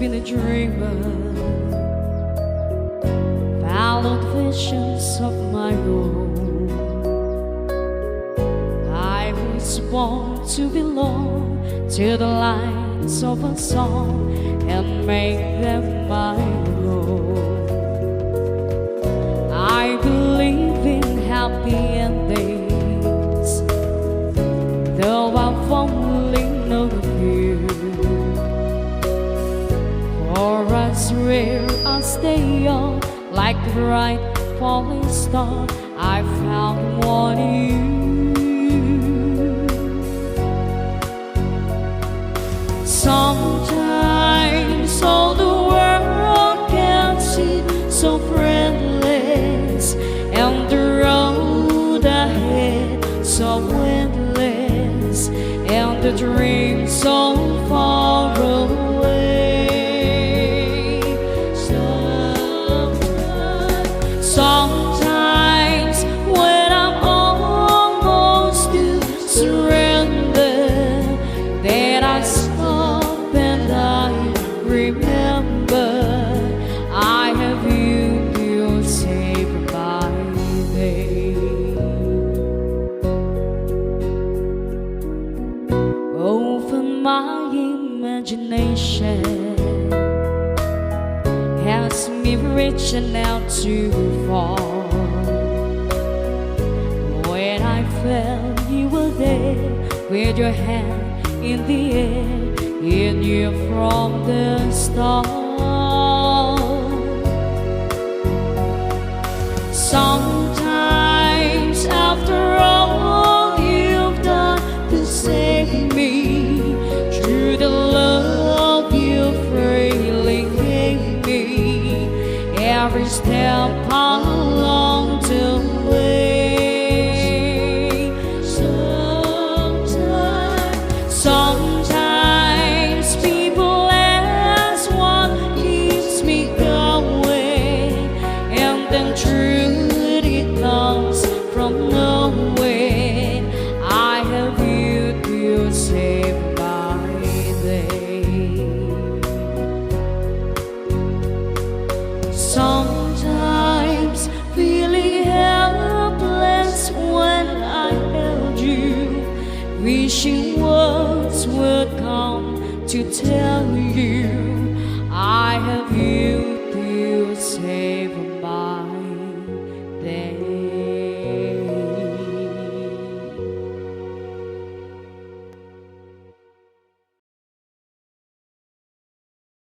been a dreamer, followed visions of my own. I was born to belong to the lines of a song and make them my own. I believe in happy endings, though I've only known a few. For as rare as they are, like the bright falling star, I found one in you. Sometimes all the world can seem so friendless, and the road ahead so endless, and the dream so far away. Sometimes when I'm almost to surrender, then I stop and I remember I have you to save my day. Open my imagination, has me reaching out too far. When I felt you were there, with your hand in the air, you knew from the start. Sometimes after all you've done to save me, through the love you freely gave me, every step along the way. Sometimes people ask what keeps me going, and then truth it comes from nowhere. I have you to save my day. Sometimes feeling helpless when I held you, wishing words would come to tell you